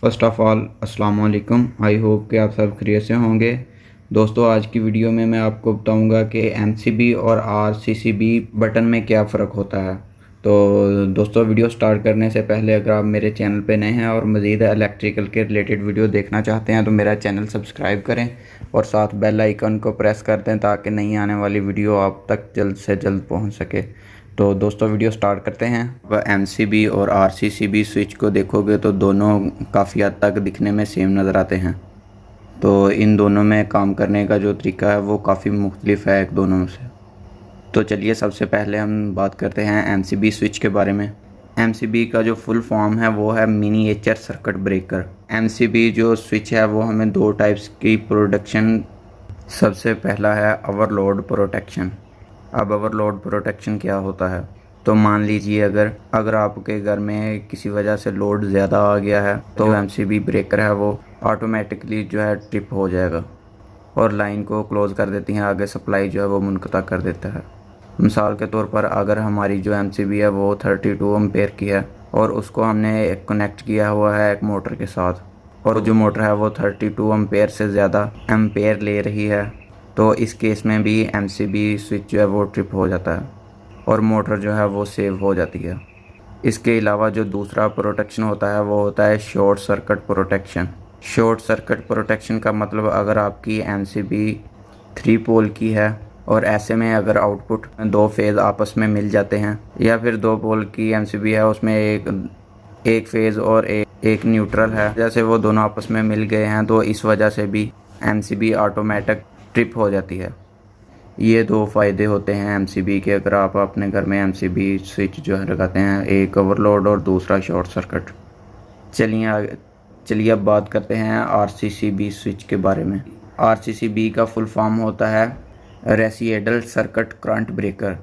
First of all अस्सलाम वालेकुम। I hope कि आप सब खैरियत से होंगे। दोस्तों, आज की वीडियो में मैं आपको बताऊंगा कि एमसीबी और आरसीसीबी बटन में क्या फ़र्क होता है। तो दोस्तों, वीडियो स्टार्ट करने से पहले अगर आप मेरे चैनल पे नए हैं और मज़ीद इलेक्ट्रिकल के रिलेटेड वीडियो देखना चाहते हैं तो मेरा चैनल सब्सक्राइब करें और साथ बेल आइकन को प्रेस कर दें ताकि नई आने वाली वीडियो आप तक जल्द से जल्द पहुँच सके। तो दोस्तों, वीडियो स्टार्ट करते हैं। अब एमसीबी और आरसीसीबी स्विच को देखोगे तो दोनों काफ़ी हद तक दिखने में सेम नज़र आते हैं। तो इन दोनों में काम करने का जो तरीका है वो काफ़ी मुख्तलिफ है एक दोनों से। तो चलिए सबसे पहले हम बात करते हैं एमसीबी स्विच के बारे में। एमसीबी का जो फुल फॉर्म है वो है मिनिएचर सर्किट ब्रेकर। एमसीबी जो स्विच है वो हमें दो टाइप्स की प्रोटेक्शन। सबसे पहला है ओवरलोड प्रोटेक्शन। अब ओवरलोड प्रोटेक्शन क्या होता है? तो मान लीजिए अगर आपके घर में किसी वजह से लोड ज़्यादा आ गया है तो एमसीबी ब्रेकर है वो ऑटोमेटिकली जो है ट्रिप हो जाएगा और लाइन को क्लोज़ कर देती हैं, आगे सप्लाई जो है वो मुनक़ता कर देता है। मिसाल के तौर पर अगर हमारी जो एमसीबी है वो 32 एम्पेयर की है और उसको हमने कनेक्ट किया हुआ है एक मोटर के साथ और जो मोटर है वो 32 एम्पेयर से ज़्यादा एम्पेयर ले रही है, तो इस केस में भी एमसीबी स्विच जो है वो ट्रिप हो जाता है और मोटर जो है वो सेव हो जाती है। इसके अलावा जो दूसरा प्रोटेक्शन होता है वो होता है short circuit protection. Short circuit protection का मतलब अगर आपकी एमसीबी 3 पोल की है और ऐसे में अगर आउटपुट दो फेज़ आपस में मिल जाते हैं या फिर 2 पोल की एमसीबी है उसमें एक फेज़ और एक न्यूट्रल है, जैसे वो दोनों आपस में मिल गए हैं तो इस वजह से भी एमसीबी ऑटोमेटिक ट्रिप हो जाती है। ये दो फ़ायदे होते हैं एमसीबी के अगर आप अपने घर में एमसीबी स्विच जो है लगाते हैं, एक ओवरलोड और दूसरा शॉर्ट सर्किट। चलिए अब बात करते हैं आरसीसीबी स्विच के बारे में। आरसीसीबी का फुल फॉर्म होता है residual circuit current breaker.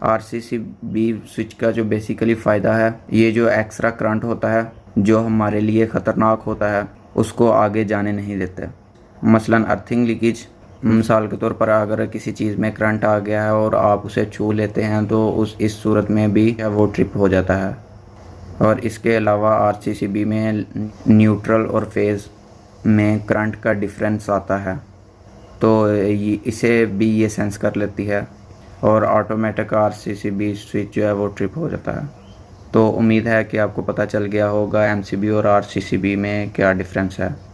RCCB switch का जो बेसिकली फ़ायदा है, ये जो एक्स्ट्रा करंट होता है जो हमारे लिए ख़तरनाक होता है उसको आगे जाने नहीं देते। मसलन अर्थिंग लीकेज। मिसाल के तौर पर अगर किसी चीज़ में करंट आ गया है और आप उसे छू लेते हैं तो इस सूरत में भी वो ट्रिप हो जाता है। और इसके अलावा आरसीसीबी में न्यूट्रल और फेज़ में करंट का डिफरेंस आता है, तो इसे भी ये सेंस कर लेती है और ऑटोमेटिक आरसीसीबी स्विच जो है वो ट्रिप हो जाता है। तो उम्मीद है कि आपको पता चल गया होगा एमसीबी और आरसीसीबी में क्या डिफरेंस है।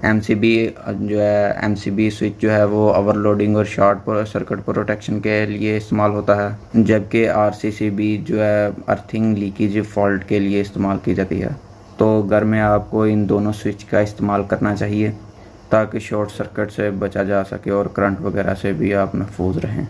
एमसीबी स्विच जो है वो ओवरलोडिंग और शॉर्ट सर्किट प्रोटेक्शन के लिए इस्तेमाल होता है, जबकि आरसीसीबी जो है अर्थिंग लीकेज फॉल्ट के लिए इस्तेमाल की जाती है। तो घर में आपको इन दोनों स्विच का इस्तेमाल करना चाहिए ताकि शॉर्ट सर्किट से बचा जा सके और करंट वगैरह से भी आप महफूज रहें।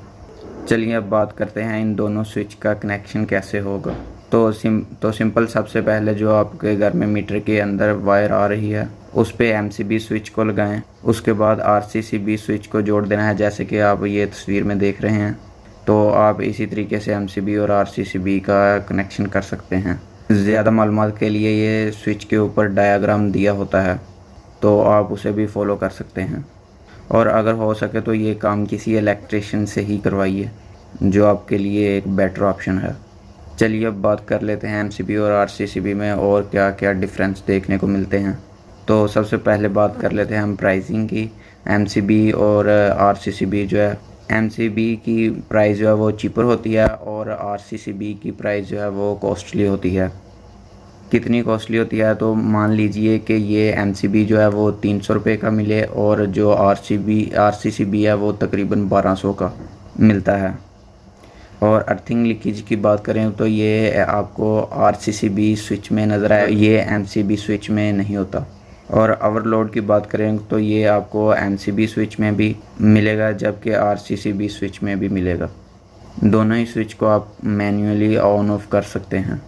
चलिए अब बात करते हैं इन दोनों स्विच का कनेक्शन कैसे होगा। तो सिंपल, सबसे पहले जो आपके घर में मीटर के अंदर वायर आ रही है उस पे एमसीबी स्विच को लगाएं। उसके बाद आरसीसीबी स्विच को जोड़ देना है, जैसे कि आप ये तस्वीर में देख रहे हैं। तो आप इसी तरीके से एमसीबी और आरसीसीबी का कनेक्शन कर सकते हैं। ज़्यादा मालूमात के लिए ये स्विच के ऊपर डायग्राम दिया होता है, तो आप उसे भी फॉलो कर सकते हैं। और अगर हो सके तो ये काम किसी इलेक्ट्रिशियन से ही करवाइए, जो आपके लिए एक बेटर ऑप्शन है। चलिए अब बात कर लेते हैं एमसीबी और आरसीसीबी में और क्या क्या डिफरेंस देखने को मिलते हैं। तो सबसे पहले बात कर लेते हैं हम प्राइसिंग की। एमसीबी और आरसीसीबी जो है, एमसीबी की प्राइस जो है वो चीपर होती है और आरसीसीबी की प्राइस जो है वो कॉस्टली होती है। कितनी कॉस्टली होती है? तो मान लीजिए कि ये एमसीबी जो है वो 300 रुपये का मिले और जो आरसीसीबी है वो तकरीबन 1200 का मिलता है। और अर्थिंग लीकेज की बात करें तो ये आपको आरसीसीबी स्विच में नज़र आए, ये एमसीबी स्विच में नहीं होता। और ओवरलोड की बात करें तो ये आपको एमसीबी स्विच में भी मिलेगा जबकि आरसीसीबी स्विच में भी मिलेगा। दोनों ही स्विच को आप मैन्युअली ऑन ऑफ कर सकते हैं।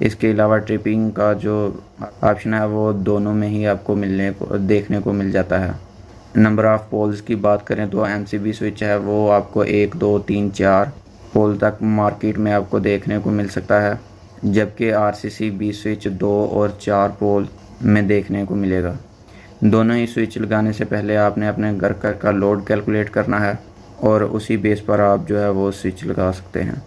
इसके अलावा ट्रिपिंग का जो ऑप्शन है वो दोनों में ही आपको देखने को मिल जाता है। नंबर ऑफ़ पोल्स की बात करें तो एमसीबी स्विच है वो आपको 1 2 3 4 पोल तक मार्केट में आपको देखने को मिल सकता है, जबकि आरसीसीबी स्विच 2 और 4 पोल में देखने को मिलेगा। दोनों ही स्विच लगाने से पहले आपने अपने घर का लोड कैलकुलेट करना है और उसी बेस पर आप जो है वो स्विच लगा सकते हैं।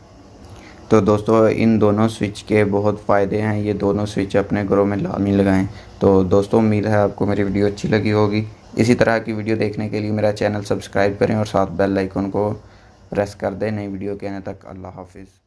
तो दोस्तों इन दोनों स्विच के बहुत फ़ायदे हैं, ये दोनों स्विच अपने घरों में लाजमी लगाएं। तो दोस्तों उम्मीद है आपको मेरी वीडियो अच्छी लगी होगी। इसी तरह की वीडियो देखने के लिए मेरा चैनल सब्सक्राइब करें और साथ बेल आइकन को प्रेस कर दें। नई वीडियो के आने तक अल्लाह हाफिज़।